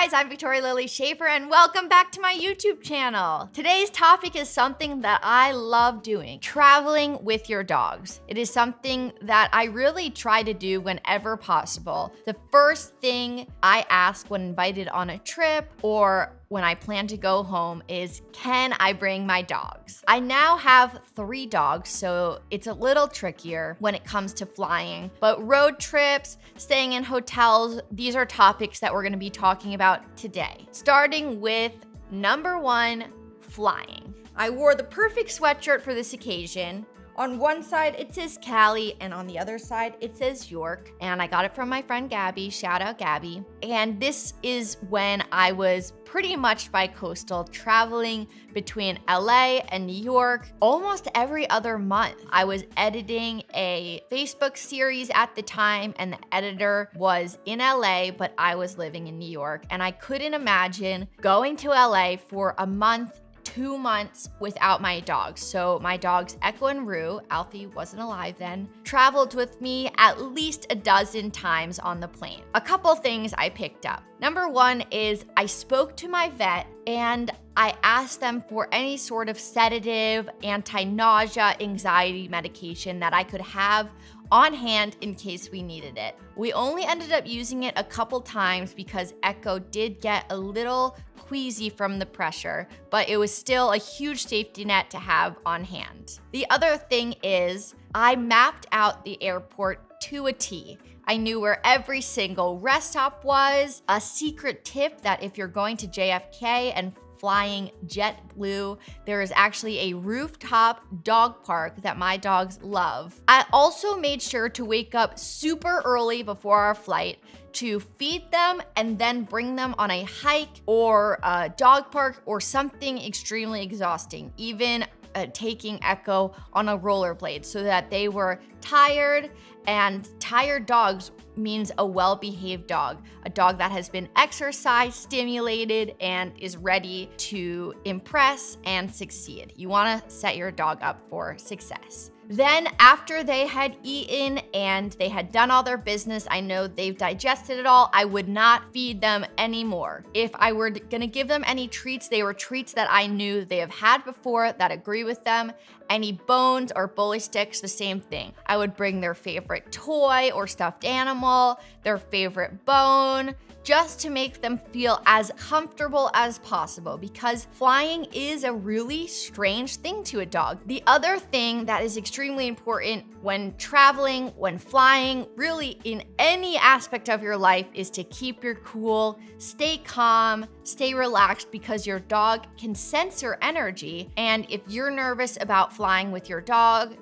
guys, I'm Victoria Lily Schaefer and welcome back to my YouTube channel. Today's topic is something that I love doing, traveling with your dogs. It is something that I really try to do whenever possible. The first thing I ask when invited on a trip or when I plan to go home is, can I bring my dogs? I now have 3 dogs, so it's a little trickier when it comes to flying, but road trips, staying in hotels, these are topics that we're gonna be talking about today. Starting with number 1, flying. I wore the perfect sweatshirt for this occasion. On one side, it says Cali, and on the other side, it says York. And I got it from my friend Gabby, shout out Gabby. And this is when I was pretty much bi-coastal, traveling between LA and New York almost every other month. I was editing a Facebook series at the time, and the editor was in LA, but I was living in New York. And I couldn't imagine going to LA for a month, 2 months without my dogs. So my dogs, Echo and Rue, Alfie wasn't alive then, traveled with me at least a dozen times on the plane. A couple things I picked up. Number 1 is I spoke to my vet and I asked them for any sort of sedative, anti-nausea, anxiety medication that I could have on hand in case we needed it. We only ended up using it a couple times because Echo did get a little queasy from the pressure, but it was still a huge safety net to have on hand. The other thing is I mapped out the airport to a T. I knew where every single rest stop was. A secret tip that if you're going to JFK and flying JetBlue, there is actually a rooftop dog park that my dogs love. I also made sure to wake up super early before our flight to feed them and then bring them on a hike or a dog park or something extremely exhausting, even taking Echo on a rollerblade so that they were tired, and tired dogs means a well-behaved dog, a dog that has been exercised, stimulated, and is ready to impress and succeed. You wanna set your dog up for success. Then after they had eaten and they had done all their business, I know they've digested it all, I would not feed them anymore. If I were gonna give them any treats, they were treats that I knew they have had before that agree with them. Any bones or bully sticks, the same thing. I would bring their favorite toy or stuffed animal, their favorite bone, just to make them feel as comfortable as possible because flying is a really strange thing to a dog. The other thing that is extremely important when traveling, when flying, really in any aspect of your life is to keep your cool, stay calm, stay relaxed because your dog can sense your energy. And if you're nervous about flying with your dog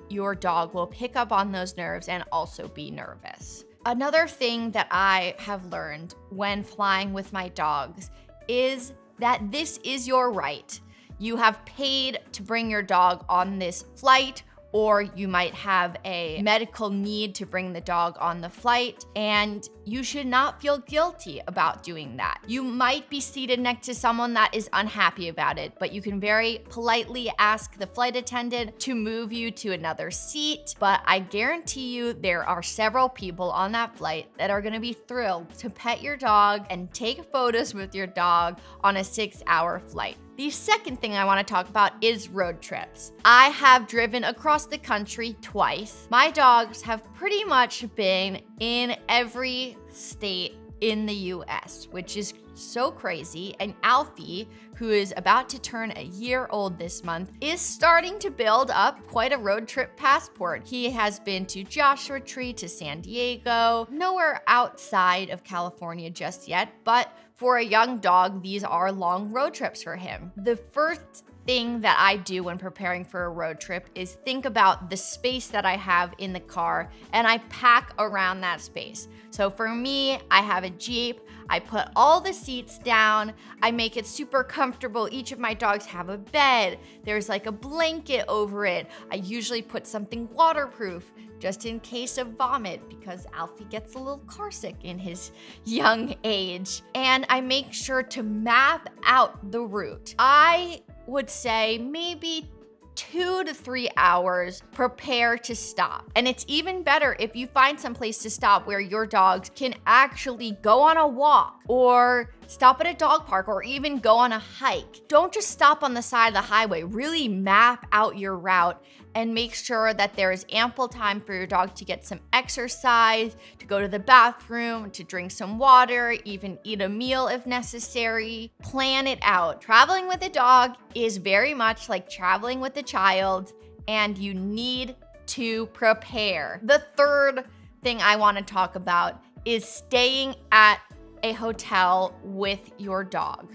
will pick up on those nerves and also be nervous. Another thing that I have learned when flying with my dogs is that this is your right. You have paid to bring your dog on this flight, or you might have a medical need to bring the dog on the flight, and you should not feel guilty about doing that. You might be seated next to someone that is unhappy about it, but you can very politely ask the flight attendant to move you to another seat, but I guarantee you there are several people on that flight that are gonna be thrilled to pet your dog and take photos with your dog on a 6-hour flight. The second thing I want to talk about is road trips. I have driven across the country twice. My dogs have pretty much been in every state in the US, which is so crazy. And Alfie, who is about to turn a year old this month, is starting to build up quite a road trip passport. He has been to Joshua Tree, to San Diego, nowhere outside of California just yet, but for a young dog, these are long road trips for him. The first thing that I do when preparing for a road trip is think about the space that I have in the car and I pack around that space. So for me, I have a Jeep, I put all the seats down, I make it super comfortable. Each of my dogs have a bed, there's like a blanket over it. I usually put something waterproof just in case of vomit because Alfie gets a little carsick in his young age. And I make sure to map out the route. I would say maybe 2 to 3 hours, prepare to stop. And it's even better if you find some place to stop where your dogs can actually go on a walk or stop at a dog park or even go on a hike. Don't just stop on the side of the highway. Really map out your route and make sure that there is ample time for your dog to get some exercise, to go to the bathroom, to drink some water, even eat a meal if necessary. Plan it out. Traveling with a dog is very much like traveling with a child, and you need to prepare. The third thing I want to talk about is staying at a hotel with your dog.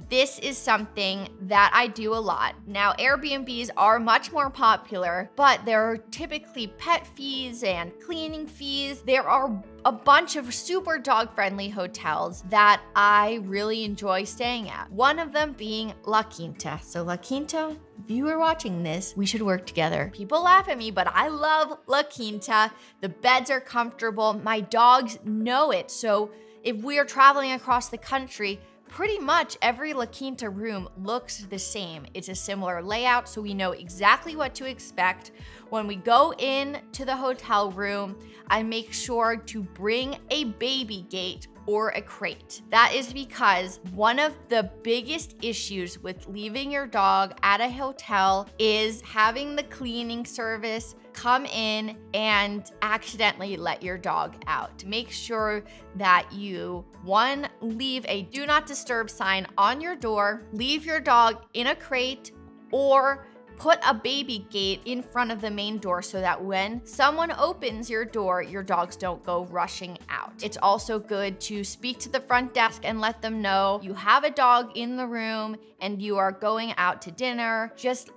This is something that I do a lot. Now, Airbnbs are much more popular, but there are typically pet fees and cleaning fees. There are a bunch of super dog-friendly hotels that I really enjoy staying at. One of them being La Quinta. So La Quinta, if you are watching this, we should work together. People laugh at me, but I love La Quinta. The beds are comfortable. My dogs know it. So if we are traveling across the country, pretty much every La Quinta room looks the same. It's a similar layout, so we know exactly what to expect. When we go in to the hotel room, I make sure to bring a baby gate or a crate. That is because one of the biggest issues with leaving your dog at a hotel is having the cleaning service come in and accidentally let your dog out. Make sure that you, one, leave a do not disturb sign on your door, leave your dog in a crate, or put a baby gate in front of the main door so that when someone opens your door, your dogs don't go rushing out. It's also good to speak to the front desk and let them know you have a dog in the room and you are going out to dinner. Just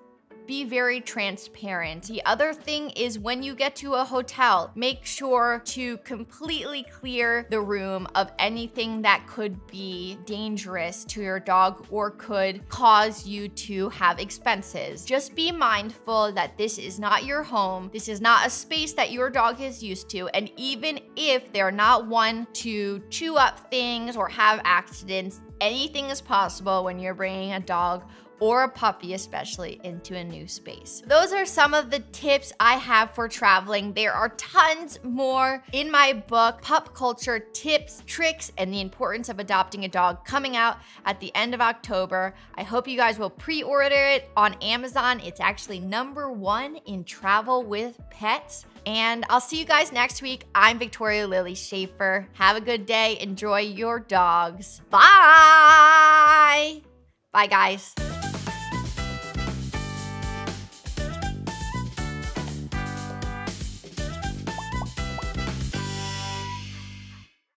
be very transparent. The other thing is when you get to a hotel, make sure to completely clear the room of anything that could be dangerous to your dog or could cause you to have expenses. Just be mindful that this is not your home. This is not a space that your dog is used to. And even if they're not one to chew up things or have accidents, anything is possible when you're bringing a dog or a puppy especially into a new space. Those are some of the tips I have for traveling. There are tons more in my book, Pup Culture Tips, Tricks, and the Importance of Adopting a Dog, coming out at the end of October. I hope you guys will pre-order it on Amazon. It's actually #1 in travel with pets. And I'll see you guys next week. I'm Victoria Lily Schaefer. Have a good day. Enjoy your dogs. Bye. Bye, guys.